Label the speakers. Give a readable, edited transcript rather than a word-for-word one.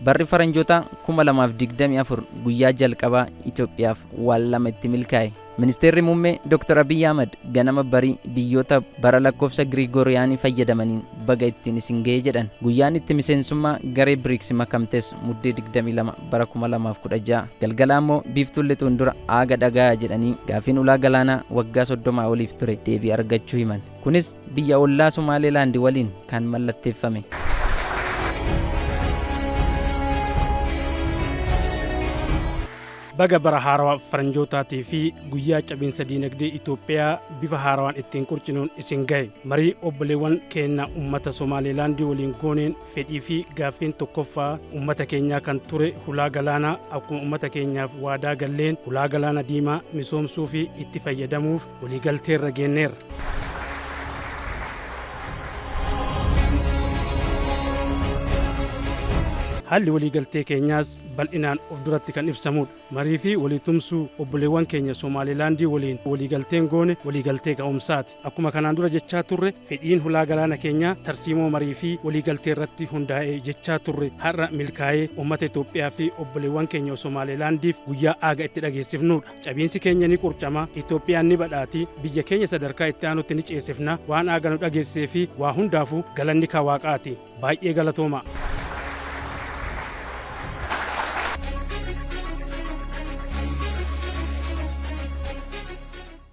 Speaker 1: Barri faranjoota 2024 guyyaa jalqabaa Itoophiyaaf waan lama itti milkaa'e. Ministeerri muummee Dr. Abiy Ahmed ganama barii biyyoota bara lakkoofsa Girigooriyaanii fayyadamaniin baga ittiin isin ga'e jedhan. Guyyaan itti miseensummaa garee BRICS makamtes muddee 22 bara 2016 galgala immoo biiftuun lixuun dura aaga dhagaa jedhanii gaafiin ulaa galaanaa waggaa 30 oliif ture deebii argachuu himan. Kunis biyya ollaa Somaalilaand waliin kan mallatteeffame.
Speaker 2: Baga bara haarawaa faranjootaatii fi guyyaa cabinsa diinagdee Itoophiyaa bifa haarawaan ittiin qurcinuun isin gahe. Marii obboleewwan keenya ummata Somaalilaandii waliin gooneen fedhii fi gaaffiin tokkoffaa ummata keenyaa kan ture hulaa galaanaa akkuma ummata keenyaaf waadaa galleen hulaa galaana diimaa misoomsuu fi itti fayyadamuuf waliigalteerra geenneerra. Haalli waliigaltee keenyaas bal'inaan of duratti kan ibsamudha. Marii fi waliitumsuu obboleewwan keenya Somaalilaandii waliin waliigalteen goone waliigaltee ka'umsaati. Akkuma kanaan dura jechaa turre fedhiin hulaa galaana keenyaa tarsiimoo marii fi waliigaltee irratti hundaa'ee jechaa turre har'a milkaa'ee uummata Itoophiyaa fi obboleewwan keenya Somaalilaandiif guyyaa aaga itti dhageessifnudha. Cabiinsi keenya ni qurcama, Itoophiyaan ni badhaati, biyya keenya sadarkaa itti aanutti ni ceesifna. Waan aaga nu dhageessee fi waa hundaafuu galanni kan Waaqaati. Baay'ee galatooma.